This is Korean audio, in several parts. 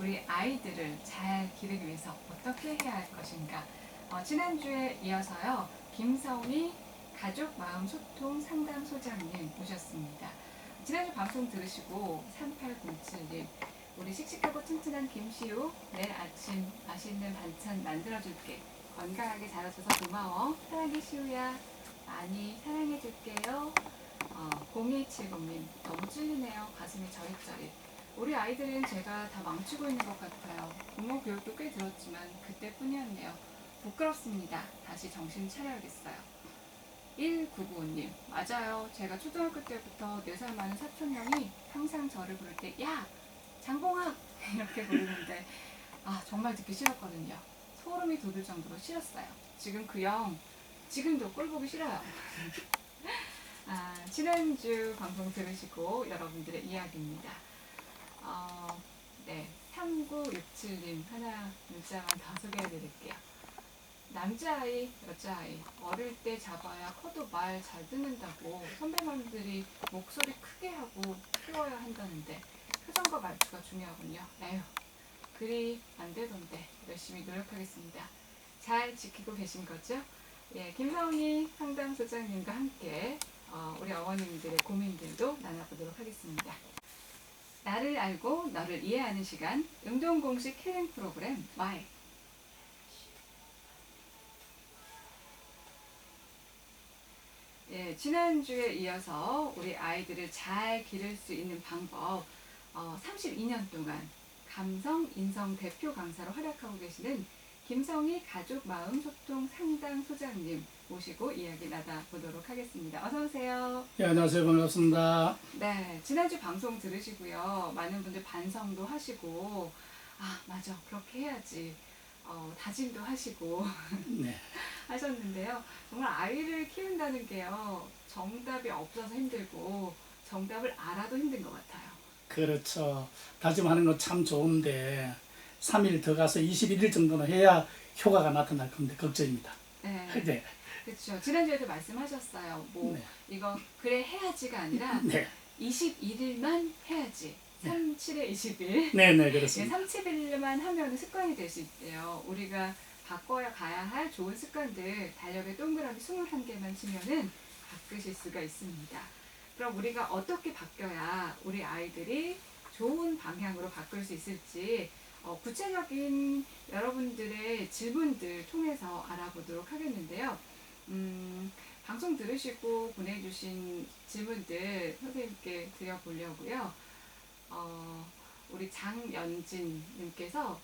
우리 아이들을 잘 기르기 위해서 어떻게 해야 할 것인가. 지난주에 이어서요, 김서훈이 가족 마음 소통 상담소장님 모셨습니다. 지난주 방송 들으시고 3807님, 우리 씩씩하고 튼튼한 김시우, 내일 아침 맛있는 반찬 만들어줄게. 건강하게 자라줘서 고마워. 사랑해 시우야. 많이 사랑해줄게요. 0270님, 너무 찔리네요. 가슴이 저릿저릿. 우리 아이들은 제가 다 망치고 있는 것 같아요. 부모 교육도 꽤 들었지만 그때뿐이었네요. 부끄럽습니다. 다시 정신 차려야겠어요. 1995님, 맞아요. 제가 초등학교 때부터 4살 많은 사촌형이 항상 저를 부를 때 야! 장봉아! 이렇게 부르는데 정말 듣기 싫었거든요. 소름이 돋을 정도로 싫었어요. 지금 그 형, 지금도 꼴 보기 싫어요. 지난주 방송 들으시고 여러분들의 이야기입니다. 네, 3967님 하나 문자만 더 소개해드릴게요. 남자아이, 여자아이 어릴 때 잡아야 커도 말 잘 듣는다고 선배님들이 목소리 크게 하고 키워야 한다는데 표정과 말투가 중요하군요. 에휴, 그리 안 되던데 열심히 노력하겠습니다. 잘 지키고 계신 거죠? 예, 김서훈이 상담소장님과 함께 우리 어머님들의 고민들도 나눠보도록 하겠습니다. 나를 알고 너를 이해하는 시간, 운동공식 힐링 프로그램 Y. 예, 지난주에 이어서 우리 아이들을 잘 기를 수 있는 방법, 32년 동안 감성 인성 대표 강사로 활약하고 계시는 김성희 가족 마음 소통 상담 소장님 모시고 이야기 나눠보도록 하겠습니다. 어서 오세요. 네, 안녕하세요. 반갑습니다. 네, 지난주 방송 들으시고요. 많은 분들 반성도 하시고, 맞아, 그렇게 해야지. 다짐도 하시고 네. 하셨는데요. 정말 아이를 키운다는 게요, 정답이 없어서 힘들고 정답을 알아도 힘든 것 같아요. 그렇죠. 다짐하는 건 참 좋은데 3일 더 가서 21일 정도는 해야 효과가 나타날 건데 걱정입니다. 네. 네. 그렇죠. 지난주에도 말씀하셨어요. 네. 이거 그래 해야지가 아니라 네. 21일만 해야지. 3, 7에 20일. 네, 그렇습니다. 3, 7일만 하면 습관이 될 수 있대요. 우리가 바꿔야 가야 할 좋은 습관들 달력에 동그라미 21개만 치면은 바꾸실 수가 있습니다. 그럼 우리가 어떻게 바뀌어야 우리 아이들이 좋은 방향으로 바꿀 수 있을지 구체적인 여러분들의 질문들 통해서 알아보도록 하겠는데요. 방송 들으시고 보내주신 질문들 선생님께 드려보려고요. 우리 장연진님께서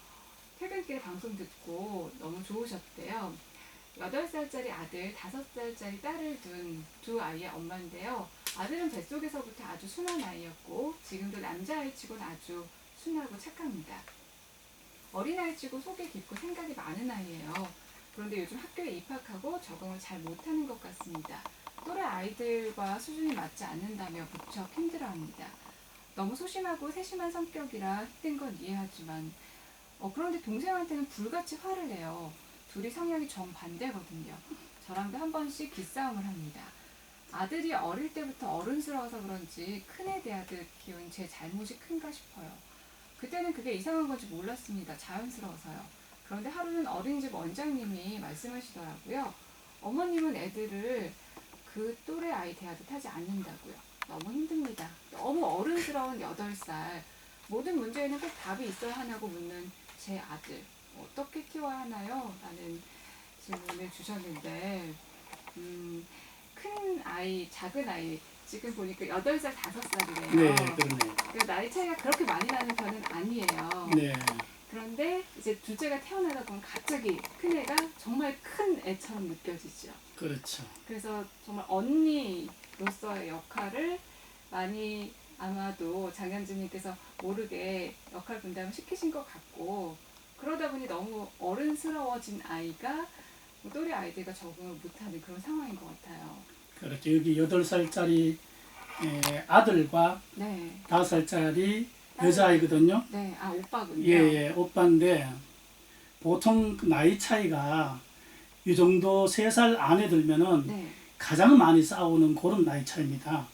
퇴근길에 방송 듣고 너무 좋으셨대요. 8살짜리 아들, 5살짜리 딸을 둔 두 아이의 엄마인데요. 아들은 뱃속에서부터 아주 순한 아이였고 지금도 남자아이치고는 아주 순하고 착합니다. 어린아이치고 속이 깊고 생각이 많은 아이예요. 그런데 요즘 학교에 입학하고 적응을 잘 못하는 것 같습니다. 또래 아이들과 수준이 맞지 않는다며 무척 힘들어합니다. 너무 소심하고 세심한 성격이라 힘든 건 이해하지만 그런데 동생한테는 불같이 화를 내요. 둘이 성향이 정반대거든요. 저랑도 한 번씩 기싸움을 합니다. 아들이 어릴 때부터 어른스러워서 그런지 큰애 대하듯 키운 제 잘못이 큰가 싶어요. 그때는 그게 이상한 건지 몰랐습니다. 자연스러워서요. 그런데 하루는 어린이집 원장님이 말씀하시더라고요. 어머님은 애들을 그 또래 아이 대하듯 하지 않는다고요. 너무 힘듭니다. 너무 어른스러운 8살. 모든 문제에는 꼭 답이 있어야 하냐고 묻는 제 아들. 어떻게 키워야 하나요? 라는 질문을 주셨는데 큰 아이, 작은 아이 지금 보니까 8살, 5살이래요. 네, 그러네요. 나이 차이가 그렇게 많이 나는 편은 아니에요. 네. 그런데 이제 둘째가 태어나다 보면 갑자기 큰애가 정말 큰 애처럼 느껴지죠. 그렇죠. 그래서 정말 언니로서의 역할을 많이 아마도 장현진님께서 모르게 역할 분담을 시키신 것 같고, 그러다 보니 너무 어른스러워진 아이가 또래 아이들과 적응을 못하는 그런 상황인 것 같아요. 그렇죠. 여기 8살짜리 아들과 네. 5살짜리 여자아이거든요. 네, 오빠군요. 예, 오빠인데 보통 나이 차이가 이 정도 3살 안에 들면은 네. 가장 많이 싸우는 그런 나이 차이입니다.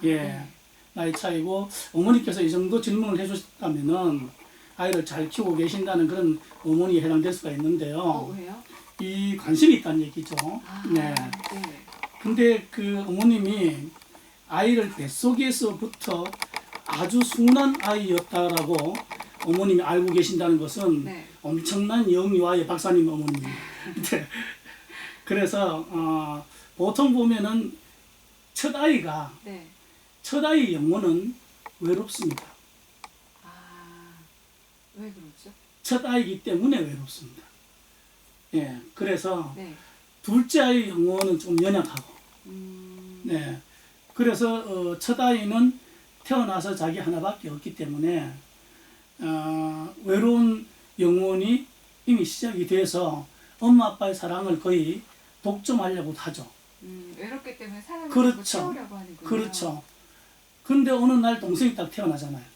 예. 네. 나이 차이고 어머니께서 이 정도 질문을 해주셨다면은 아이를 잘 키우고 계신다는 그런 어머니에 해당될 수가 있는데요. 왜요? 이 관심이 있다는 얘기죠. 네. 네. 근데 그 어머님이 아이를 뱃속에서부터 아주 순한 아이였다라고 어머님이 알고 계신다는 것은 네. 엄청난 영유아의 박사님 어머님입니다. 네. 그래서 보통 보면은 첫 아이가 네. 첫 아이 영혼은 외롭습니다. 왜 그러죠? 첫 아이기 때문에 외롭습니다. 예, 그래서 네. 둘째 아이 영혼은 좀 연약하고, 네, 그래서 첫 아이는 태어나서 자기 하나밖에 없기 때문에 외로운 영혼이 이미 시작이 돼서 엄마 아빠의 사랑을 거의 독점하려고 하죠. 외롭기 때문에 사랑을 그렇죠. 채우려고 하는군요. 그렇죠. 근데 어느 날 동생이 딱 태어나잖아요.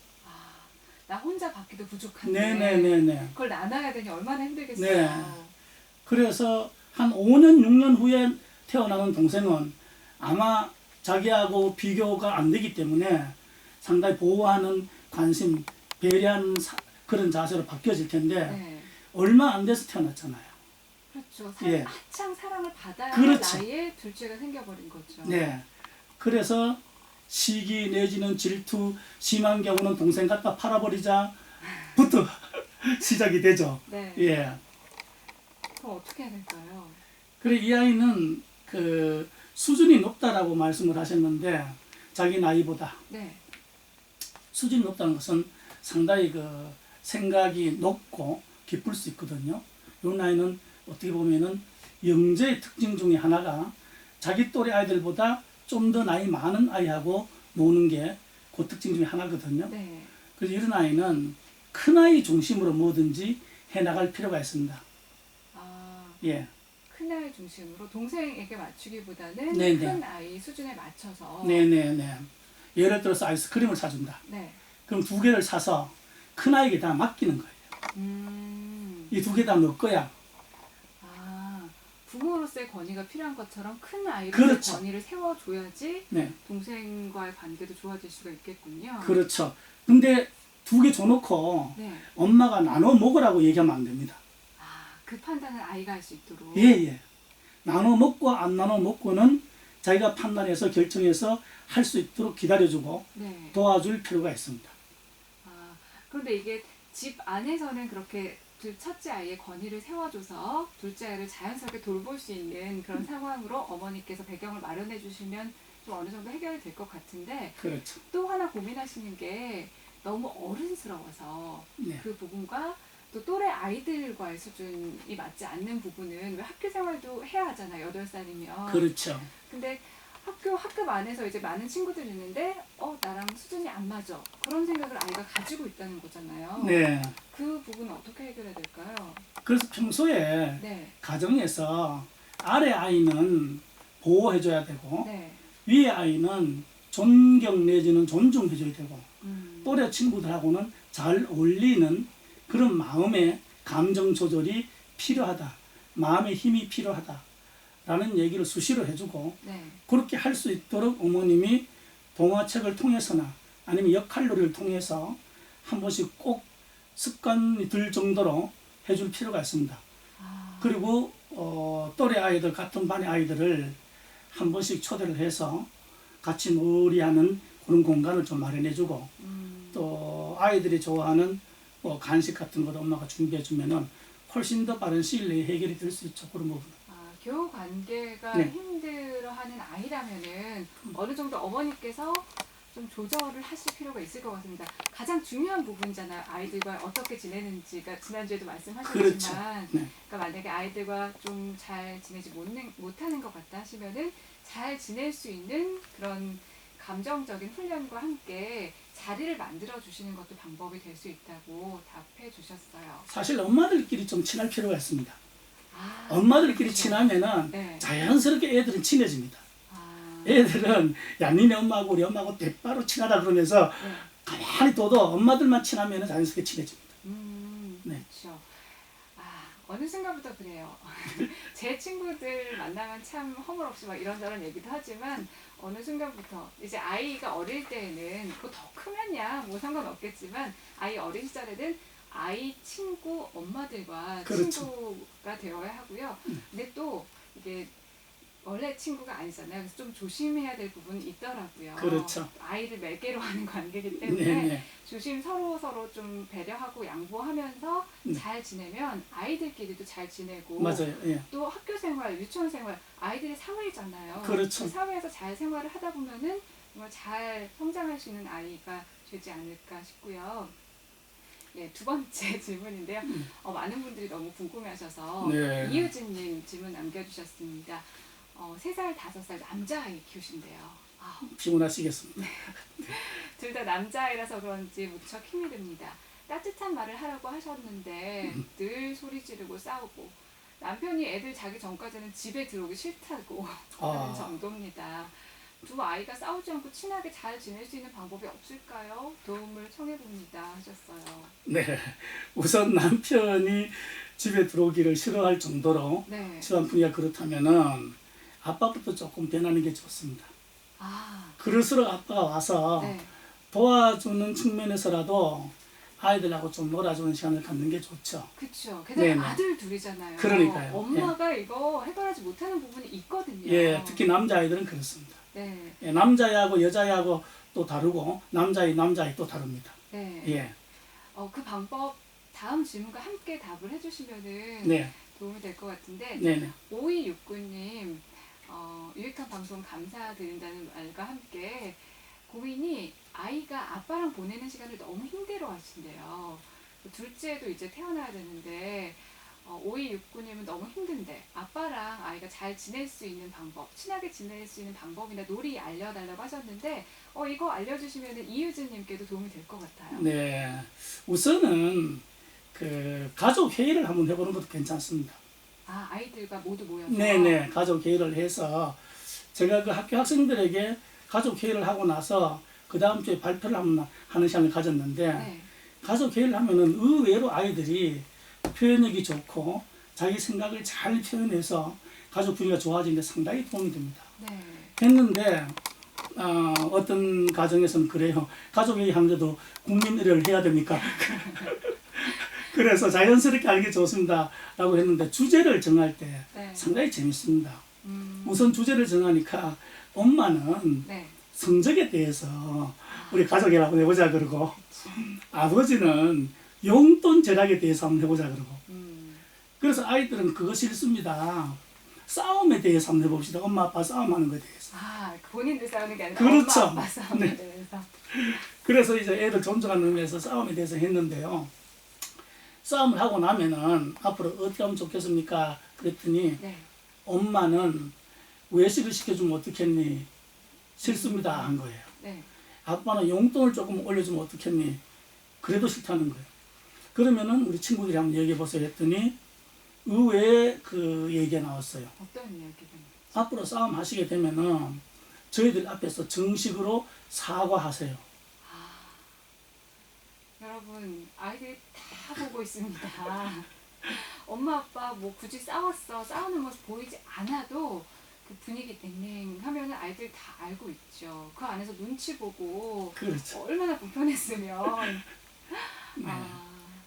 나 혼자 받기도 부족한데 네네네네. 그걸 나눠야 되니 얼마나 힘들겠어요. 네. 그래서 한 5년, 6년 후에 태어나는 동생은 아마 자기하고 비교가 안 되기 때문에 상당히 보호하는 관심, 배려하는 그런 자세로 바뀌어질 텐데 네. 얼마 안 돼서 태어났잖아요. 그렇죠. 예. 한창 사랑을 받아야 그렇죠. 할 나이에 둘째가 생겨버린 거죠. 네. 그래서 시기 내지는 질투, 심한 경우는 동생 갖다 팔아버리자부터 시작이 되죠. 네. 예. 그럼 어떻게 해야 될까요? 그래 이 아이는 그 수준이 높다라고 말씀을 하셨는데 자기 나이보다 네. 수준이 높다는 것은 상당히 그 생각이 높고 깊을 수 있거든요. 이 나이는 어떻게 보면은 영재의 특징 중에 하나가 자기 또래 아이들보다 좀 더 나이 많은 아이하고 노는 게 그 특징 중에 하나거든요. 네. 그래서 이런 아이는 큰 아이 중심으로 뭐든지 해나갈 필요가 있습니다. 예. 큰 아이 중심으로 동생에게 맞추기보다는 네네. 큰 아이 수준에 맞춰서. 네네네. 예를 들어서 아이스크림을 사준다. 네. 그럼 2개를 사서 큰 아이에게 다 맡기는 거예요. 이 2개 다 너 거야. 부모로서의 권위가 필요한 것처럼 큰 아이로서의 그렇죠. 권위를 세워줘야지 네. 동생과의 관계도 좋아질 수가 있겠군요. 그렇죠. 근데 2개 줘놓고 네. 엄마가 나눠 먹으라고 얘기하면 안 됩니다. 그 판단을 아이가 할 수 있도록. 예. 나눠 먹고 안 나눠 먹고는 자기가 판단해서 결정해서 할 수 있도록 기다려주고 네. 도와줄 필요가 있습니다. 그런데 이게 집 안에서는 그렇게 첫째 아이의 권위를 세워줘서 둘째 아이를 자연스럽게 돌볼 수 있는 그런 상황으로 어머니께서 배경을 마련해 주시면 좀 어느 정도 해결이 될 것 같은데 그렇죠. 또 하나 고민하시는 게 너무 어른스러워서 네. 그 부분과 또 또래 아이들과의 수준이 맞지 않는 부분은 왜 학교 생활도 해야 하잖아요. 8살이면. 그렇죠. 근데 학급 안에서 이제 많은 친구들이 있는데 나랑 수준이 안 맞아. 그런 생각을 아이가 가지고 있다는 거잖아요. 네. 그 부분은 어떻게 해결해야 될까요? 그래서 평소에 네. 가정에서 아래 아이는 보호해줘야 되고 네. 위에 아이는 존경 내지는 존중해줘야 되고 음. 또래 친구들하고는 잘 어울리는 그런 마음의 감정 조절이 필요하다. 마음의 힘이 필요하다. 라는 얘기를 수시로 해주고 네. 그렇게 할 수 있도록 어머님이 동화책을 통해서나 아니면 역할놀이를 통해서 한 번씩 꼭 습관이 들 정도로 해줄 필요가 있습니다. 그리고 또래 아이들 같은 반의 아이들을 한 번씩 초대를 해서 같이 놀이하는 그런 공간을 좀 마련해주고 또 아이들이 좋아하는 간식 같은 것도 엄마가 준비해주면은 훨씬 더 빠른 시일 내에 해결이 될 수 있죠. 그런 부분. 교우 관계가 네. 힘들어하는 아이라면은 어느 정도 어머니께서 좀 조절을 하실 필요가 있을 것 같습니다. 가장 중요한 부분이잖아요. 아이들과 어떻게 지내는지가 지난주에도 말씀하셨지만, 그렇죠. 네. 그러니까 만약에 아이들과 좀 잘 지내지 못하는 것 같다 하시면은 잘 지낼 수 있는 그런 감정적인 훈련과 함께 자리를 만들어 주시는 것도 방법이 될 수 있다고 답해 주셨어요. 사실 엄마들끼리 좀 친할 필요가 있습니다. 엄마들끼리 그렇죠. 친하면은 네. 자연스럽게 애들은 친해집니다. 애들은 야 니네 엄마하고 우리 엄마하고 대바로 친하다 그러면서 네. 가만히 둬도 엄마들만 친하면 자연스럽게 친해집니다. 네. 그렇죠. 어느 순간부터 그래요. 제 친구들 만나면 참 허물없이 막 이런저런 얘기도 하지만 어느 순간부터 이제 아이가 어릴 때에는 뭐 더 크면야 뭐 상관없겠지만 아이 어린 시절에는 아이 친구 엄마들과 그렇죠. 친구가 되어야 하고요. 근데 또 이게 원래 친구가 아니잖아요. 그래서 좀 조심해야 될 부분이 있더라고요. 그렇죠. 아이를 매개로 하는 관계이기 때문에 네네. 조심 서로 좀 배려하고 양보하면서 네. 잘 지내면 아이들끼리도 잘 지내고 맞아요. 예. 또 학교 생활, 유치원 생활, 아이들이 사회잖아요. 그렇죠. 그 사회에서 잘 생활을 하다 보면은 정말 잘 성장할 수 있는 아이가 되지 않을까 싶고요. 예, 두 번째 질문인데요. 많은 분들이 너무 궁금해하셔서 네. 이유진님 질문 남겨주셨습니다. 3살, 5살 남자아이 키우신대요. 피곤하시겠습니다. 둘 다 남자아이라서 그런지 무척 힘이 듭니다. 따뜻한 말을 하라고 하셨는데 늘 소리 지르고 싸우고 남편이 애들 자기 전까지는 집에 들어오기 싫다고 하는 정도입니다. 두 아이가 싸우지 않고 친하게 잘 지낼 수 있는 방법이 없을까요? 도움을 청해봅니다 하셨어요. 네. 우선 남편이 집에 들어오기를 싫어할 정도로 네. 집안 분위기가 그렇다면은 아빠부터 조금 변하는 게 좋습니다. 그럴수록 아빠가 와서 네. 도와주는 측면에서라도 아이들하고 좀 놀아주는 시간을 갖는 게 좋죠. 그렇죠. 게다가 네네. 아들 둘이잖아요. 그러니까요. 엄마가 이거 해결하지 못하는 부분이 있거든요. 예, 특히 남자아이들은 그렇습니다. 네. 예, 남자애하고 여자애하고 또 다르고 남자아이 또 다릅니다. 네. 예, 그 방법 다음 질문과 함께 답을 해주시면은 네, 도움이 될 것 같은데 네, 5269님 유익한 방송 감사드린다는 말과 함께 고민이 아이가 아빠랑 보내는 시간을 너무 힘들어 하신대요. 둘째도 이제 태어나야 되는데 5269님은 너무 힘든데 아빠랑 아이가 잘 지낼 수 있는 방법, 친하게 지낼 수 있는 방법이나 놀이 알려달라고 하셨는데 이거 알려주시면 이유진님께도 도움이 될 것 같아요. 네. 우선은 그 가족 회의를 한번 해보는 것도 괜찮습니다. 아이들과 모두 모여서. 네네, 가족 회의를 해서 제가 그 학교 학생들에게 가족 회의를 하고 나서 그 다음 주에 발표를 한번 하는 시간을 가졌는데 네. 가족 회의를 하면은 의외로 아이들이 표현력이 좋고 자기 생각을 잘 표현해서 가족 분위기가 좋아지는데 상당히 도움이 됩니다. 네. 했는데 어떤 가정에서는 그래요. 가족 회의 하는데도 국민 의례를 해야 됩니까? 그래서 자연스럽게 하는 게 좋습니다 라고 했는데 주제를 정할 때 네. 상당히 재밌습니다. 우선 주제를 정하니까 엄마는 네. 성적에 대해서 우리 가족이라고 해보자 그러고 아버지는 용돈 절약에 대해서 한번 해보자 그러고 그래서 아이들은 그거 싫습니다. 싸움에 대해서 한번 해봅시다. 엄마 아빠 싸움하는 거에 대해서. 본인들 싸우는 게 아니라 그렇죠. 엄마 아빠 싸움에 네. 대해서. 그래서 이제 애를 존중하는 의미에서 싸움에 대해서 했는데요. 싸움을 하고 나면은 앞으로 어떻게 하면 좋겠습니까? 그랬더니 네. 엄마는 외식을 시켜주면 어떻겠니? 싫습니다 한 거예요. 네. 아빠는 용돈을 조금 올려주면 어떻겠니? 그래도 싫다는 거예요. 그러면은 우리 친구들이 한번 얘기해 보세요 했더니 의외의 그 얘기가 나왔어요. 어떤 이야기가? 앞으로 싸움 하시게 되면은 저희들 앞에서 정식으로 사과하세요. 여러분 아이들이 다 보고 있습니다. 엄마 아빠 뭐 굳이 싸우는 모습 보이지 않아도 그 분위기 냉랭하면 아이들 다 알고 있죠. 그 안에서 눈치 보고 그렇죠. 얼마나 불편했으면. 네.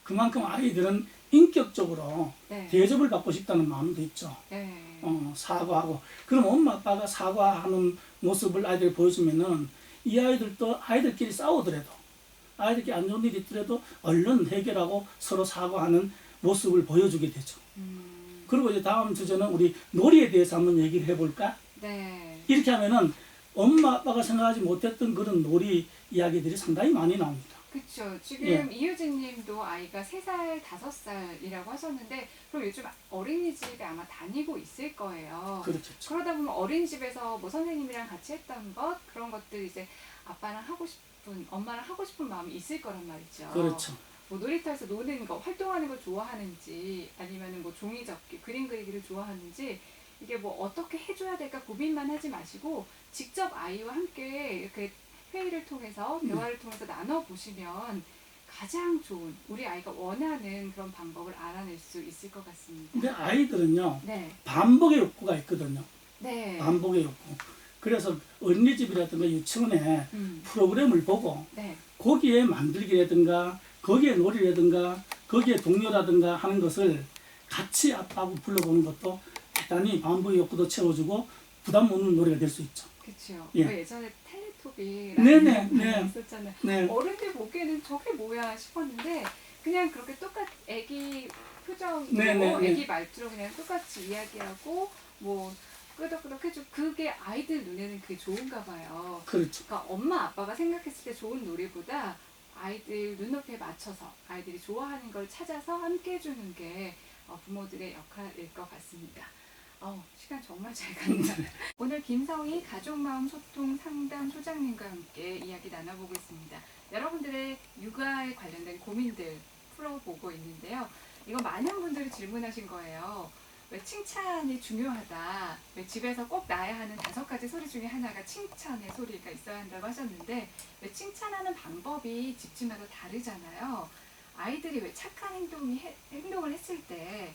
그만큼 아이들은 인격적으로 네. 대접을 받고 싶다는 마음도 있죠. 네. 사과하고. 그럼 엄마 아빠가 사과하는 모습을 아이들이 보여주면은 이 아이들도 아이들끼리 싸우더라도 아이들끼리 안 좋은 일이 있더라도 얼른 해결하고 서로 사과하는 모습을 보여주게 되죠. 그리고 이제 다음 주제는 우리 놀이에 대해서 한번 얘기를 해볼까? 네. 이렇게 하면은 엄마 아빠가 생각하지 못했던 그런 놀이 이야기들이 상당히 많이 나옵니다. 그렇죠. 지금 예. 이효진 님도 아이가 3살, 5살이라고 하셨는데 그럼 요즘 어린이집에 아마 다니고 있을 거예요. 그렇겠죠. 그러다 보면 어린이집에서 뭐 선생님이랑 같이 했던 것 그런 것들 이제 아빠랑 하고 싶은 엄마랑 하고 싶은 마음이 있을 거란 말이죠. 그렇죠. 뭐 놀이터에서 노는 거, 활동하는 걸 좋아하는지 아니면은 뭐 종이 접기, 그림 그리기를 좋아하는지 이게 뭐 어떻게 해줘야 될까 고민만 하지 마시고 직접 아이와 함께 이렇게 회의를 통해서 대화를 통해서 나눠보시면 가장 좋은 우리 아이가 원하는 그런 방법을 알아낼 수 있을 것 같습니다. 근데 아이들은요. 네. 반복의 욕구가 있거든요. 네. 반복의 욕구. 그래서 어린이집이라든가 유치원에 음. 프로그램을 보고 네. 거기에 만들기라든가 거기에 놀이라든가 거기에 동요라든가 하는 것을 같이 아빠하고 불러보는 것도 대단히 마음의 욕구도 채워주고 부담 없는 노래가 될 수 있죠. 그렇죠. 예. 예전에 텔레토비라는 네네, 게 네. 있었잖아요. 네. 어른들 보기에는 저게 뭐야 싶었는데 그냥 그렇게 애기 표정으로 네네, 네. 애기 말투로 그냥 똑같이 이야기하고 뭐 끄덕끄덕 해주고 그게 아이들 눈에는 그게 좋은가 봐요. 그렇죠. 그러니까 엄마 아빠가 생각했을 때 좋은 노래보다 아이들 눈높이에 맞춰서 아이들이 좋아하는 걸 찾아서 함께 해주는 게 부모들의 역할일 것 같습니다. 시간 정말 잘 간다. 오늘 김서희 가족마음 소통 상담 소장님과 함께 이야기 나눠보고 있습니다. 여러분들의 육아에 관련된 고민들 풀어보고 있는데요. 이거 많은 분들이 질문하신 거예요. 왜 칭찬이 중요하다. 왜 집에서 꼭 나야 하는 5가지 소리 중에 하나가 칭찬의 소리가 있어야 한다고 하셨는데 왜 칭찬하는 방법이 집집마다 다르잖아요. 아이들이 왜 착한 행동을 했을 때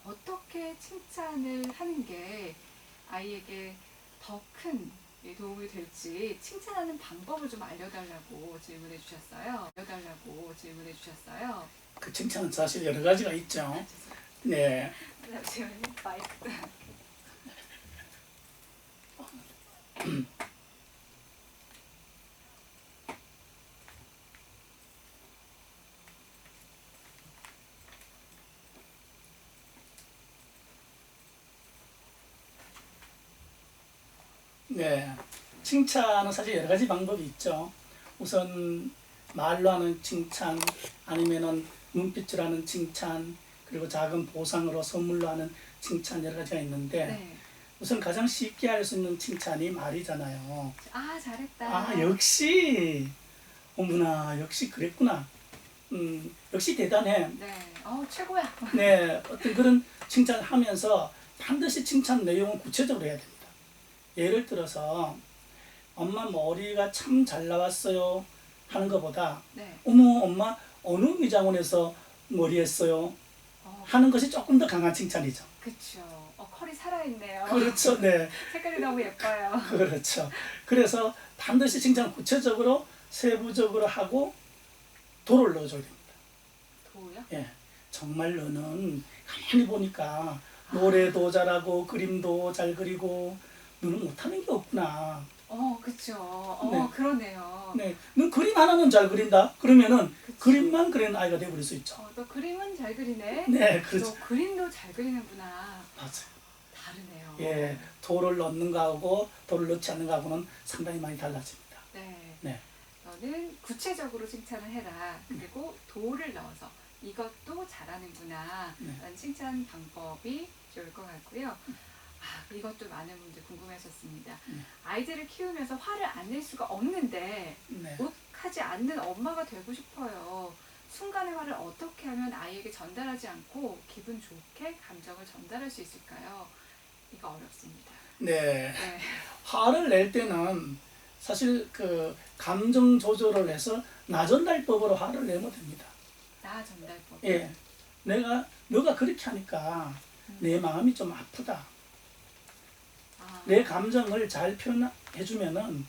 어떻게 칭찬을 하는 게 아이에게 더 큰 도움이 될지 칭찬하는 방법을 좀 알려달라고 질문해 주셨어요. 그 칭찬은 사실 여러 가지가 있죠. 네. 잠시만요. 마이크도. 네. 칭찬은 사실 여러 가지 방법이 있죠. 우선 말로 하는 칭찬, 아니면은 눈빛으로 하는 칭찬, 그리고 작은 보상으로 선물로 하는 칭찬 여러 가지가 있는데 네. 우선 가장 쉽게 할 수 있는 칭찬이 말이잖아요. 잘했다. 아, 역시 어머나 역시 그랬구나. 역시 대단해. 네. 최고야. 네, 어떤 그런 칭찬을 하면서 반드시 칭찬 내용은 구체적으로 해야 됩니다. 예를 들어서 엄마 머리가 참 잘 나왔어요 하는 것보다 네. 어머 엄마 어느 미장원에서 머리 했어요 하는 것이 조금 더 강한 칭찬이죠. 그렇죠. 컬이 살아있네요. 그렇죠. 네. 색깔이 너무 예뻐요. 그렇죠. 그래서 반드시 칭찬 구체적으로 세부적으로 하고 도를 넣어줘야 됩니다. 도요? 예, 정말 너는 가만히 보니까 노래도 잘하고 그림도 잘 그리고 너는 못하는 게 없구나. 그쵸. 네. 그러네요. 네, 너 그림 하나는 잘 그린다. 그러면은 그치. 그림만 그리는 아이가 되어버릴 수 있죠. 너 그림은 잘 그리네. 네, 그렇죠. 너 그림도 잘 그리는구나. 맞아요. 다르네요. 예, 도를 넣는 거하고 도를 넣지 않는 거하고는 상당히 많이 달라집니다. 네. 네. 너는 구체적으로 칭찬을 해라. 그리고 도를 넣어서 이것도 잘하는구나. 네. 라는 칭찬 방법이 좋을 것 같고요. 이것도 많은 분들 궁금해하셨습니다. 아이들을 키우면서 화를 안 낼 수가 없는데 네. 욱하지 않는 엄마가 되고 싶어요. 순간의 화를 어떻게 하면 아이에게 전달하지 않고 기분 좋게 감정을 전달할 수 있을까요? 이거 어렵습니다. 네. 네. 화를 낼 때는 사실 그 감정 조절을 해서 나 전달법으로 화를 내면 됩니다. 나 전달법. 예, 너가 그렇게 하니까 내 마음이 좀 아프다. 내 감정을 잘 표현해주면은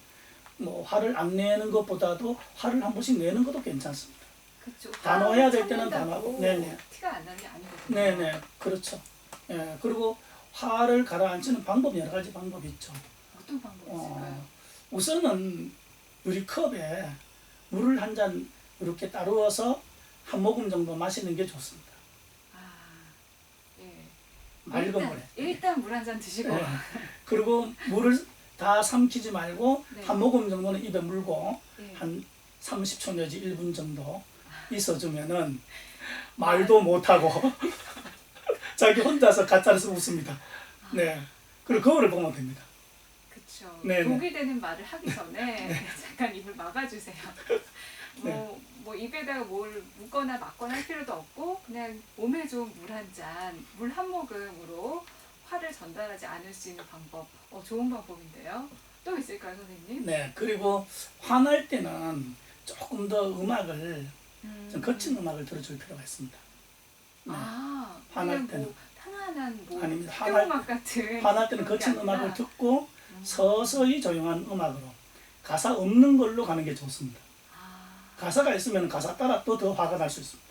뭐 화를 안 내는 것보다도 화를 한 번씩 내는 것도 괜찮습니다. 그렇죠. 단호해야 될 때는 단호하고, 네네. 티가 안 나는 게 아니거든요. 네네, 그렇죠. 예, 그리고 화를 가라앉히는 방법 여러 가지 방법이 있죠. 어떤 방법이 있을까요? 우선은 유리컵에 물을 한 잔 이렇게 따르어서 한 모금 정도 마시는 게 좋습니다. 예. 맑은 물에. 일단 물 한 잔 드시고. 네. 그리고 물을 다 삼키지 말고 네. 한 모금 정도는 입에 물고 네. 한 30초 내지 1분 정도 있어주면은 말도 못하고 자기 혼자서 가짜로서 웃습니다. 네. 그리고 거울을 보면 됩니다. 그렇죠. 네네. 독이 되는 말을 하기 전에 잠깐 입을 막아주세요. 뭐 입에다가 뭘 묻거나 막거나 할 필요도 없고 그냥 몸에 좋은 물 한 잔, 물 한 모금으로 화를 전달하지 않을 수 있는 방법. 좋은 방법인데요. 또 있을까요, 선생님? 네. 그리고 화날 때는 조금 더 음악을 좀 거친 음악을 들어줄 필요가 있습니다. 네. 화날 그냥 때는. 뭐 편안한 아닙니다. 음악 같은 화날 때는 그런 게 거친 아니라. 음악을 듣고 서서히 조용한 음악으로 가사 없는 걸로 가는 게 좋습니다. 가사가 있으면 가사 따라 또 더 화가 날 수 있습니다.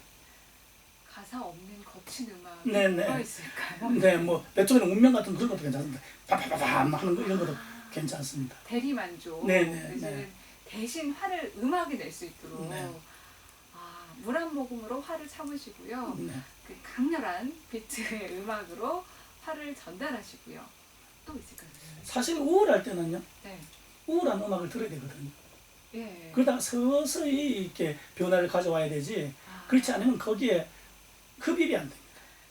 가사 없는 거친 음악 네, 뭐가 네. 있을까요? 네, 뭐 베토벤 운명 같은 그런 것도 괜찮습니다. 바바바바 하는 거 이런 것도 괜찮습니다. 대리만족. 네, 네, 대신 네. 대신 화를 음악에 낼 수 있도록 네. 물 한 모금으로 화를 참으시고요. 네. 그 강렬한 비트의 음악으로 화를 전달하시고요. 또 있을까요? 사실 우울할 때는요, 네. 우울한 음악을 들어야 되거든요. 예. 그러다가 서서히 이렇게 변화를 가져와야 되지, 아, 그렇지 않으면 거기에 흡입이 안 됩니다.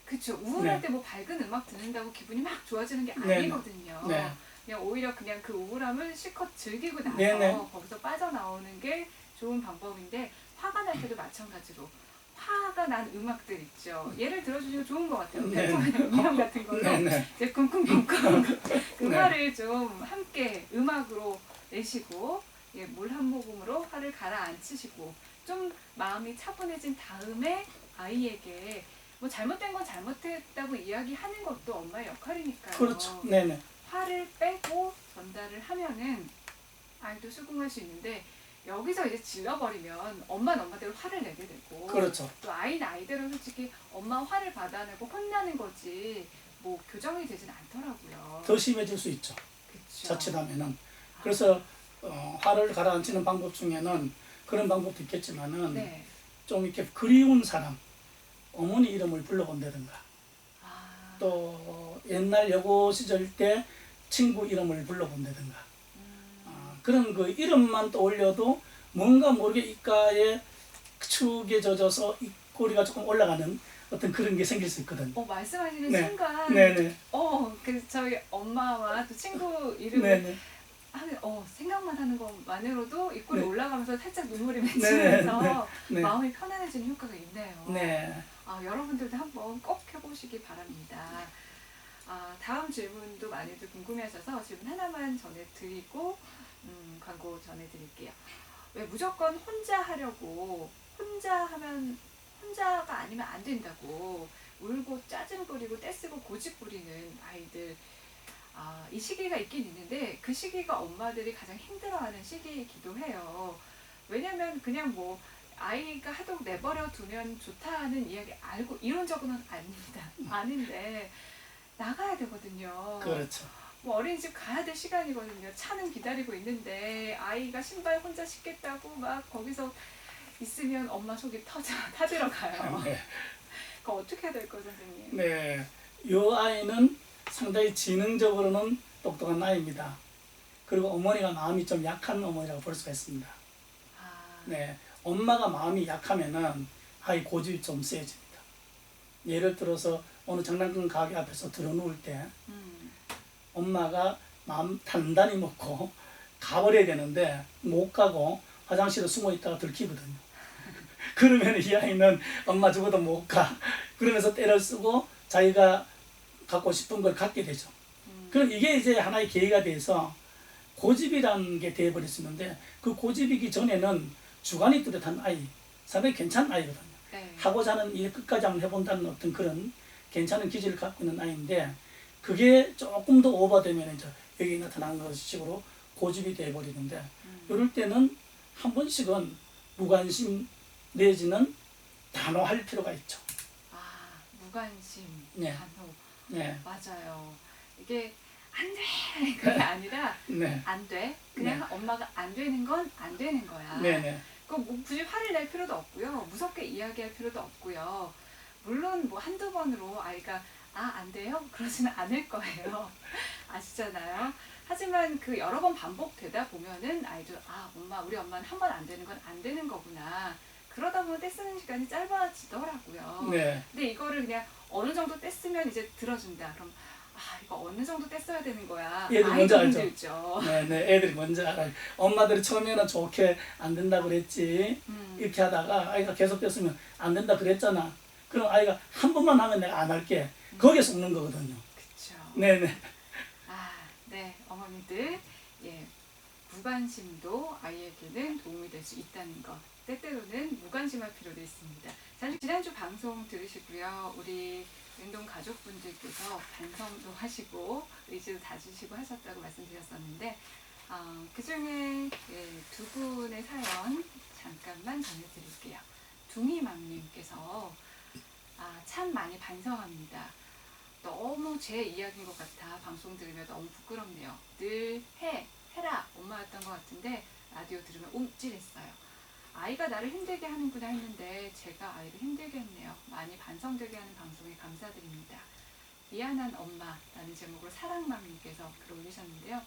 그쵸. 우울할 네. 때 뭐 밝은 음악 듣는다고 기분이 막 좋아지는 게 네, 아니거든요. 네. 그냥 오히려 그냥 그 우울함을 실컷 즐기고 나서 네, 네. 거기서 빠져나오는 게 좋은 방법인데 화가 날 때도 마찬가지로 화가 난 음악들 있죠. 예를 들어주시면 좋은 것 같아요. 네. 베토벤의 운명 같은 걸로 네, 네. 이제 쿵쿵쿵쿵 그 네. 화를 좀 함께 음악으로 내시고 예, 물 한 모금으로 화를 가라앉히시고 좀 마음이 차분해진 다음에 아이에게 뭐 잘못된 건 잘못했다고 이야기하는 것도 엄마의 역할이니까요. 그렇죠. 네네. 화를 빼고 전달을 하면은 아이도 수긍할 수 있는데 여기서 이제 질러버리면 엄마는 엄마대로 화를 내게 되고 그렇죠. 또 아이는 아이대로 솔직히 엄마 화를 받아내고 혼나는 거지 뭐 교정이 되진 않더라고요. 더 심해질 수 있죠. 그쵸. 자칫하면은. 그래서 화를 가라앉히는 방법 중에는 그런 방법도 있겠지만은 네. 좀 이렇게 그리운 사람, 어머니 이름을 불러본다든가, 아, 또 옛날 여고 시절 때 친구 이름을 불러본다든가, 그런 그 이름만 떠올려도 뭔가 모르게 입가에 축에 젖어서 입꼬리가 조금 올라가는 어떤 그런 게 생길 수 있거든요. 말씀하시는 네. 순간 네네. 그래서 저희 엄마와 또 친구 이름을 네네. 생각만 하는 것만으로도 입꼬리 네. 올라가면서 살짝 눈물이 네. 맺히면서 네. 마음이 편안해지는 효과가 있네요. 네. 여러분들도 한번 꼭 해보시기 바랍니다. 다음 질문도 많이들 궁금해하셔서 질문 하나만 전해드리고 광고 전해드릴게요. 왜 무조건 혼자 하려고 혼자 하면 혼자가 아니면 안 된다고 울고 짜증 부리고 떼쓰고 고집 부리는 아이들 이 시기가 있긴 있는데 그 시기가 엄마들이 가장 힘들어하는 시기이기도 해요. 왜냐면 그냥 뭐 아이가 하도 내버려 두면 좋다는 이야기 알고 이론적으로는 아닙니다. 아는데 나가야 되거든요. 그렇죠. 뭐 어린이집 가야 될 시간이거든요. 차는 기다리고 있는데 아이가 신발 혼자 신겠다고 막 거기서 있으면 엄마 속이 타들어가요. 네. 그거 어떻게 해야 될까요, 선생님? 네. 이 아이는 상당히 지능적으로는 똑똑한 아이입니다. 그리고 어머니가 마음이 좀 약한 어머니라고 볼 수가 있습니다. 네. 엄마가 마음이 약하면은 아이 고집이 좀 세집니다. 예를 들어서 어느 장난감 가게 앞에서 들어놓을 때 엄마가 마음 단단히 먹고 가버려야 되는데 못 가고 화장실에 숨어 있다가 들키거든요. 그러면 이 아이는 엄마 죽어도 못 가. 그러면서 때를 쓰고 자기가 갖고 싶은 걸 갖게 되죠. 그럼 이게 이제 하나의 계기가 돼서 고집이라는 게 되어버렸었는데 그 고집이기 전에는 주관이 뚜렷한 아이, 상당히 괜찮은 아이거든요. 네. 하고자 하는 일 끝까지 한번 해본다는 어떤 그런 괜찮은 기질을 갖고 있는 아이인데 그게 조금 더 오버되면 이제 여기 나타나는 것식으로 고집이 되어버리는데 이럴 때는 한 번씩은 무관심 내지는 단호할 필요가 있죠. 무관심, 네. 단호. 네. 맞아요. 이게 안 돼! 그게 아니라 네. 안 돼. 그냥 엄마가 안 되는 건 안 되는 거야. 네네. 뭐 굳이 화를 낼 필요도 없고요. 무섭게 이야기할 필요도 없고요. 물론 뭐 한두 번으로 아이가 안 돼요? 그러지는 않을 거예요. 아시잖아요. 하지만 그 여러 번 반복되다 보면은 아이도 엄마 우리 엄마는 한 번 안 되는 건 안 되는 거구나. 그러다 보면 떼쓰는 시간이 짧아지더라고요. 네. 근데 이거를 그냥 어느 정도 떼쓰면 이제 들어준다. 그럼 이거 어느 정도 떼써야 되는 거야. 얘도 먼저 알죠. 힘들죠. 네네. 애들이 먼저 알아요. 엄마들이 처음에는 좋게 안 된다 그랬지. 이렇게 하다가 아이가 계속 뺐으면 안 된다 그랬잖아. 그럼 아이가 한 번만 하면 내가 안 할게. 거기에 속는 거거든요. 그쵸. 네네. 네. 어머니들, 무관심도 아이에게는 도움이 될 수 있다는 것. 때때로는 무관심할 필요도 있습니다. 사실 지난주 방송 들으시고요. 우리 운동 가족분들께서 반성도 하시고 의지도 다지시고 하셨다고 말씀드렸었는데 그 중에 두 분의 사연 잠깐만 전해드릴게요. 둥이맘님께서 참 많이 반성합니다. 너무 제 이야기인 것 같아. 방송 들으면 너무 부끄럽네요. 늘 해라 엄마였던 것 같은데 라디오 들으면 움찔했어요. 아이가 나를 힘들게 하는구나 했는데 제가 아이를 힘들게 했네요. 많이 반성되게 하는 방송에 감사드립니다. 미안한 엄마라는 제목으로 사랑맘님께서 글 올리셨는데요.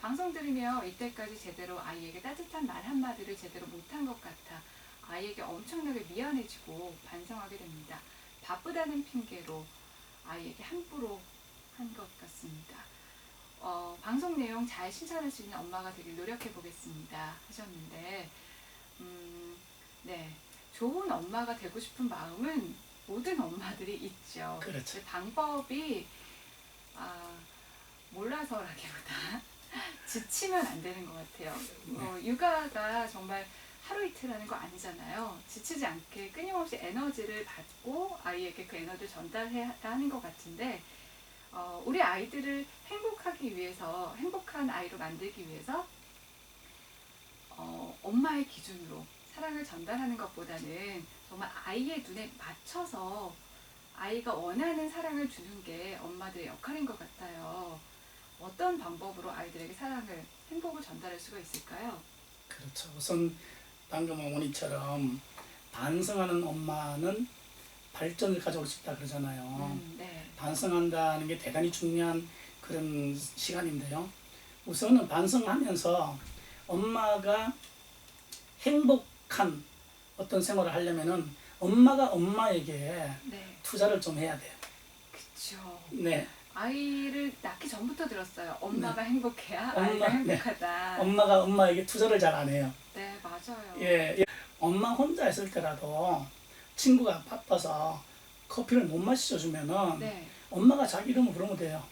방송 들으며 이때까지 제대로 아이에게 따뜻한 말 한마디를 제대로 못한 것 같아 아이에게 엄청나게 미안해지고 반성하게 됩니다. 바쁘다는 핑계로 아이에게 함부로 한 것 같습니다. 방송 내용 잘 실천할 수 있는 엄마가 되길 노력해 보겠습니다 하셨는데 네, 좋은 엄마가 되고 싶은 마음은 모든 엄마들이 있죠. 그렇죠. 방법이 몰라서라기보다 지치면 안 되는 것 같아요. 육아가 정말 하루 이틀 하는 거 아니잖아요. 지치지 않게 끊임없이 에너지를 받고 아이에게 그 에너지를 전달해야 하는 것 같은데 우리 아이들을 행복하기 위해서 행복한 아이로 만들기 위해서 엄마의 기준으로 사랑을 전달하는 것보다는 정말 아이의 눈에 맞춰서 아이가 원하는 사랑을 주는 게 엄마들의 역할인 것 같아요. 어떤 방법으로 아이들에게 사랑을, 행복을 전달할 수가 있을까요? 그렇죠. 우선 방금 어머니처럼 반성하는 엄마는 발전을 가져올 수 있다 그러잖아요. 네. 반성한다는 게 대단히 중요한 그런 시간인데요. 우선은 반성하면서 엄마가 행복한 어떤 생활을 하려면은 엄마가 엄마에게 네. 투자를 좀 해야 돼요. 그쵸. 네. 아이를 낳기 전부터 들었어요. 엄마가 행복해야 엄마, 아이가 행복하다. 네. 엄마가 엄마에게 투자를 잘 안 해요. 네, 맞아요. 예, 엄마 혼자 있을 때라도 친구가 바빠서 커피를 못 마셔주면은 네. 엄마가 자기 이름을 부르면 돼요.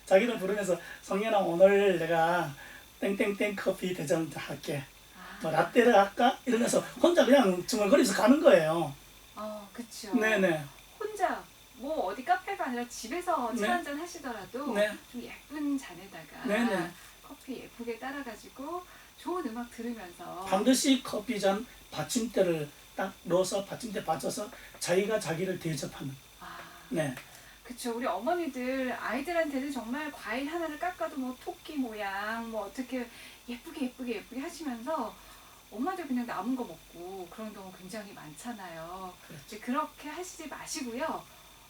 자기 이름 부르면서 성현아 오늘 내가 땡땡땡 커피 대접 할게. 뭐 라떼를 할까? 이러면서 혼자 그냥 중얼거리면서 가는 거예요. 그쵸. 네네. 혼자 뭐 어디 카페가 아니라 집에서 네. 차 한잔 하시더라도 네. 좀 예쁜 잔에다가 네네. 커피 예쁘게 따라가지고 좋은 음악 들으면서 반드시 커피잔 받침대를 딱 넣어서 받침대 받쳐서 자기가 자기를 대접하는. 네. 그쵸. 우리 어머니들 아이들한테는 정말 과일 하나를 깎아도 뭐 토끼 모양 뭐 어떻게 예쁘게 하시면서 엄마들 그냥 남은 거 먹고 그런 경우 굉장히 많잖아요. 그렇죠. 그렇게 하시지 마시고요.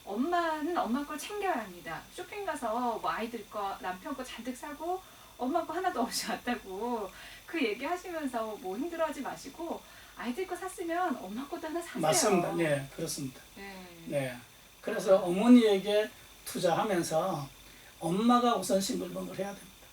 엄마는 엄마 걸 챙겨야 합니다. 쇼핑 가서 뭐 아이들 거, 남편 거 잔뜩 사고 엄마 거 하나도 없이 왔다고 그 얘기 하시면서 뭐 힘들어하지 마시고 아이들 거 샀으면 엄마 것도 하나 사세요. 맞습니다. 네, 그렇습니다. 네. 네. 그래서 어머니에게 투자하면서 엄마가 우선 싱글벙글 해야 됩니다.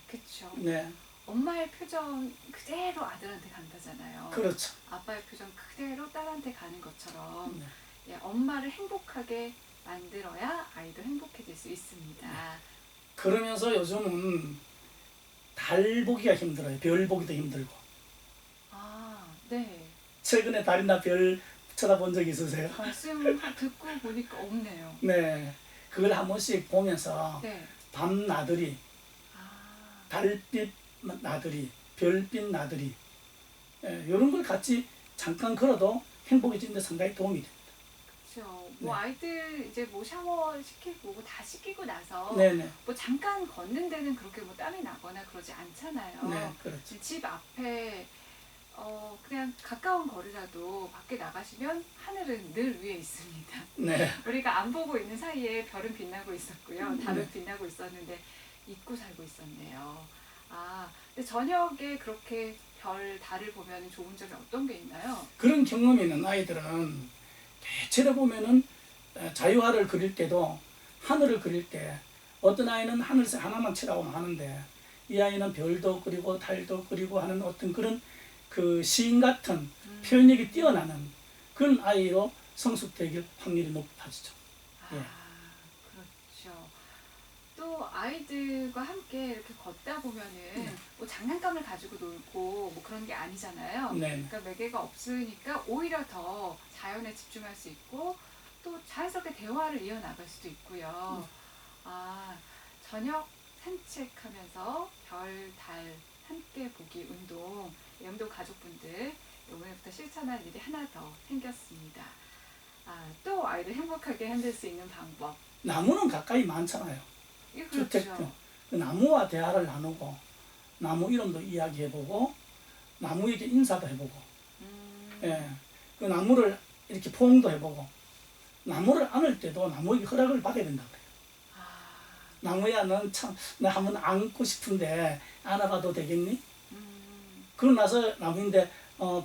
그쵸. 네. 엄마의 표정 그대로 아들한테 간다잖아요. 그렇죠. 아빠의 표정 그대로 딸한테 가는 것처럼 네. 엄마를 행복하게 만들어야 아이도 행복해질 수 있습니다. 그러면서 요즘은 달 보기가 힘들어요. 별 보기도 힘들고. 네. 최근에 달이나 별 쳐다본 적 있으세요? 말씀 듣고 보니까 없네요. 네. 그걸 한 번씩 보면서 네. 밤 나들이, 달빛 나들이, 별빛 나들이 이런 걸 같이 잠깐 걸어도 행복해지는데 상당히 도움이 됩니다. 그렇죠. 네. 뭐 아이들 이제 뭐 샤워 시키고 다 씻기고 나서 네네. 뭐 잠깐 걷는 데는 그렇게 뭐 땀이 나거나 그러지 않잖아요. 네, 그렇죠. 집 앞에 그냥 가까운 거리라도 밖에 나가시면 하늘은 늘 위에 있습니다. 네. 우리가 안 보고 있는 사이에 별은 빛나고 있었고요. 달은 네. 빛나고 있었는데 잊고 살고 있었네요. 근데 저녁에 그렇게 별, 달을 보면 좋은 점이 어떤 게 있나요? 그런 경험이 있는 아이들은 대체로 보면은 자유화를 그릴 때도 하늘을 그릴 때 어떤 아이는 하늘색 하나만 칠하고 하는데 이 아이는 별도 그리고 달도 그리고 하는 어떤 그런 그 시인 같은 표현력이 뛰어나는 그런 아이로 성숙되길 확률이 높아지죠. 예. 그렇죠. 또 아이들과 함께 이렇게 걷다 보면은 뭐 장난감을 가지고 놀고 뭐 그런 게 아니잖아요. 네. 그러니까 매개가 없으니까 오히려 더 자연에 집중할 수 있고 또 자연스럽게 대화를 이어나갈 수도 있고요. 저녁 산책하면서 별, 달 함께 보기 운동, 영도 가족분들 오늘부터 실천할 일이 하나 더 생겼습니다. 또 아이를 행복하게 만들 수 있는 방법. 나무는 가까이 많잖아요. 예, 주택도. 그렇죠. 그 나무와 대화를 나누고 나무 이름도 이야기해보고 나무에게 인사도 해보고 예, 그 나무를 이렇게 포옹도 해보고 나무를 안을 때도 나무에게 허락을 받아야 된다 그래요. 나무야, 넌 참 나 한번 안고 싶은데 안아봐도 되겠니? 그러고 나서 나무인데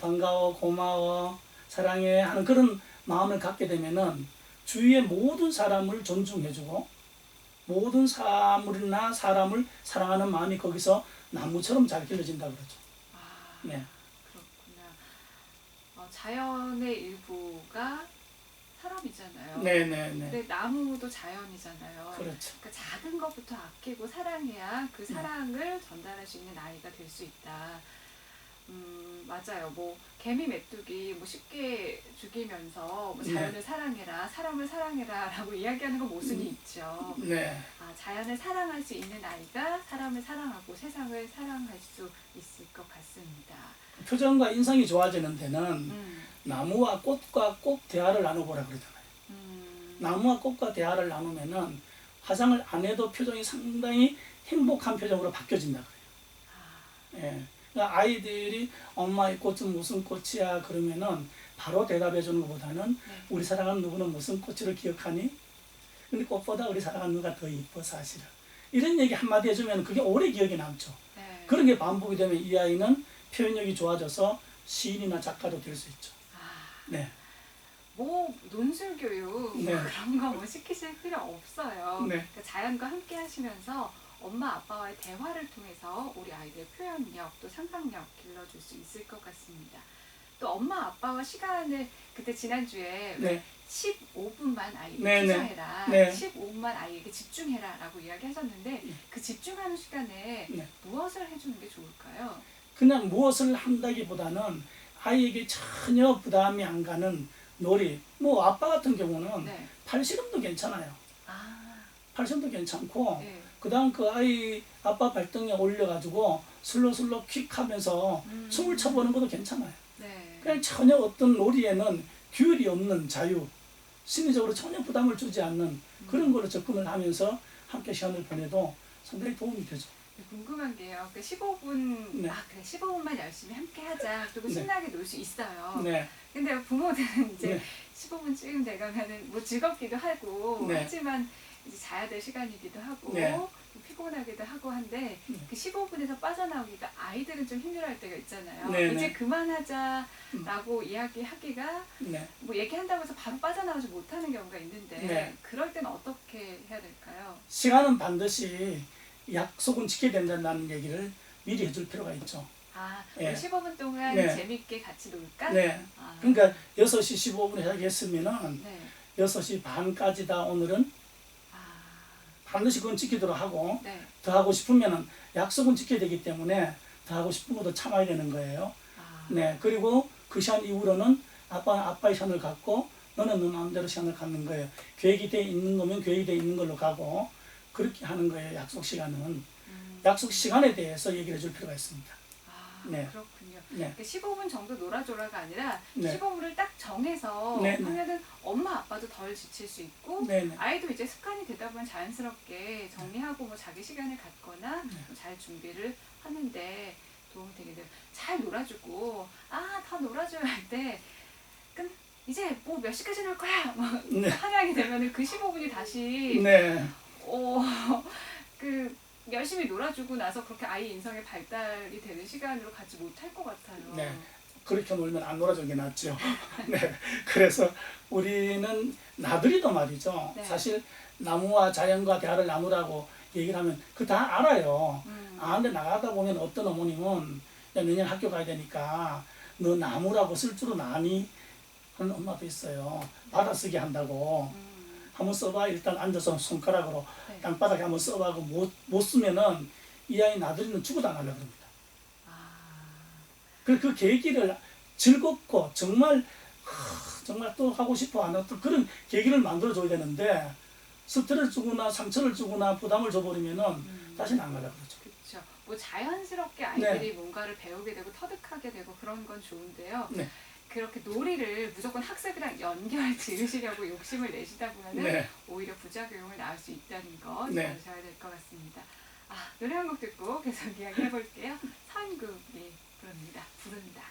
반가워, 고마워, 사랑해 하는 그런 마음을 갖게 되면은 주위의 모든 사람을 존중해주고 모든 사물이나 사람을 사랑하는 마음이 거기서 나무처럼 잘 길러진다 그러죠. 네. 그렇구나. 자연의 일부가 사람이잖아요. 네네네. 근데 나무도 자연이잖아요. 그렇죠. 그러니까 작은 것부터 아끼고 사랑해야 그 사랑을 전달할 수 있는 아이가 될 수 있다. 맞아요. 뭐 개미 메뚜기 뭐 쉽게 죽이면서 뭐 자연을 사랑해라, 사람을 사랑해라라고 이야기하는 건 모순이 있죠. 네. 자연을 사랑할 수 있는 아이가 사람을 사랑하고 세상을 사랑할 수 있을 것 같습니다. 표정과 인상이 좋아지는 데는 나무와 꽃과 꼭 대화를 나눠보라 그러잖아요. 나무와 꽃과 대화를 나누면은 화장을 안 해도 표정이 상당히 행복한 표정으로 바뀌어진다 그래요. 예. 그러니까 아이들이 엄마 이 꽃은 무슨 꽃이야 그러면은 바로 대답해 주는 것보다는 우리 사랑하는 누구는 무슨 꽃을 기억하니? 근데 꽃보다 우리 사랑하는 누가 더 이뻐 사실은. 이런 얘기 한마디 해주면 그게 오래 기억에 남죠. 네. 그런 게 반복이 되면 이 아이는 표현력이 좋아져서 시인이나 작가도 될 수 있죠. 네. 뭐 논술 교육 네. 그런 거 뭐 시키실 필요 없어요. 네. 그러니까 자연과 함께 하시면서 엄마 아빠와의 대화를 통해서 우리 아이들의 표현력 또 상상력 길러줄 수 있을 것 같습니다. 또 엄마 아빠와 시간을 그때 지난주에 네. 15분만 아이에게 네, 네. 투자해라, 네. 15분만 아이에게 집중해라라고 이야기하셨는데 그 집중하는 시간에 네. 무엇을 해주는 게 좋을까요? 그냥 무엇을 한다기보다는 아이에게 전혀 부담이 안 가는 놀이. 뭐 아빠 같은 경우는 네. 팔씨름도 괜찮아요. 팔씨름도 괜찮고 네. 그다음 그 아이 아빠 발등에 올려가지고 슬로슬로 퀵 하면서 춤을 춰보는 것도 괜찮아요. 네. 그냥 전혀 어떤 놀이에는 규율이 없는 자유, 심리적으로 전혀 부담을 주지 않는 그런 걸로 접근을 하면서 함께 시간을 보내도 상당히 도움이 되죠. 궁금한 게요. 그 15분, 네. 그래, 15분만 열심히 함께 하자. 그리고 네. 신나게 놀 수 있어요. 네. 근데 부모들은 이제 네. 15분쯤 돼가면은 뭐 즐겁기도 하고, 네. 하지만 이제 자야 될 시간이기도 하고, 네. 또 피곤하기도 하고 한데, 네. 그 15분에서 빠져나오기가 아이들은 좀 힘들어할 때가 있잖아요. 네, 이제 네. 그만하자라고 이야기하기가, 네. 뭐 얘기한다고 해서 바로 빠져나오지 못하는 경우가 있는데, 네. 그럴 때는 어떻게 해야 될까요? 시간은 반드시 약속은 지켜야 된다는 얘기를 미리 해줄 필요가 있죠. 우리 네. 15분 동안 네. 재밌게 같이 놀까? 네. 그러니까 6시 15분에 시작했으면은 네. 6시 반까지다 오늘은 반드시 그건 지키도록 하고 네. 더 하고 싶으면은 약속은 지켜야 되기 때문에 더 하고 싶은 것도 참아야 되는 거예요. 네. 그리고 그 시간 이후로는 아빠는 아빠의 시간을 갖고 너는 너 마음대로 시간을 갖는 거예요. 계획이 돼 있는 거면 계획이 돼 있는 걸로 가고 그렇게 하는 거예요. 약속 시간은. 약속 시간에 대해서 얘기를 해줄 필요가 있습니다. 네. 그렇군요. 네. 그러니까 15분 정도 놀아줘라가 아니라 네. 15분을 딱 정해서 네, 네. 하면은 엄마 아빠도 덜 지칠 수 있고 네, 네. 아이도 이제 습관이 되다 보면 자연스럽게 정리하고 뭐 자기 시간을 갖거나 뭐 잘 준비를 하는데 도움이 되겠네요. 잘 놀아주고 다 놀아줘야 할 때 이제 뭐 몇 시까지 놀 거야 뭐 네. 한양이 되면은 그 15분이 다시 네. 그 열심히 놀아주고 나서 그렇게 아이 인성의 발달이 되는 시간으로 가지 못할 것 같아요. 네. 그렇게 놀면 안 놀아주는 게 낫죠. 네. 그래서 우리는 나들이도 말이죠. 네. 사실 나무와 자연과 대화를 나누라고 얘기를 하면 그 다 알아요. 근데 나가다 보면 어떤 어머님은 야, 내년 학교 가야 되니까 너 나무라고 쓸 줄은 아니? 하는 엄마도 있어요. 받아쓰기 한다고. 한번 써봐. 일단 앉아서 손가락으로 네. 땅바닥에 한번 써봐고 못 쓰면은 이 아이 나들이는 죽어도 안 하려고 합니다. 그 계기를 즐겁고 정말 또 하고 싶어 하는 또 그런 계기를 만들어줘야 되는데 스트레스 주거나 상처를 주거나 부담을 줘버리면은 다시는 안 가려고 그러죠. 그렇죠. 뭐 자연스럽게 아이들이 뭔가를 배우게 되고 터득하게 되고 그런 건 좋은데요. 네. 그렇게 놀이를 무조건 학습이랑 연결 지으시려고 욕심을 내시다 보면은 네. 오히려 부작용을 낳을 수 있다는 거 네. 아셔야 될 것 같습니다. 노래 한 곡 듣고 계속 이야기 해볼게요. 서인국이 부릅니다. 부른다.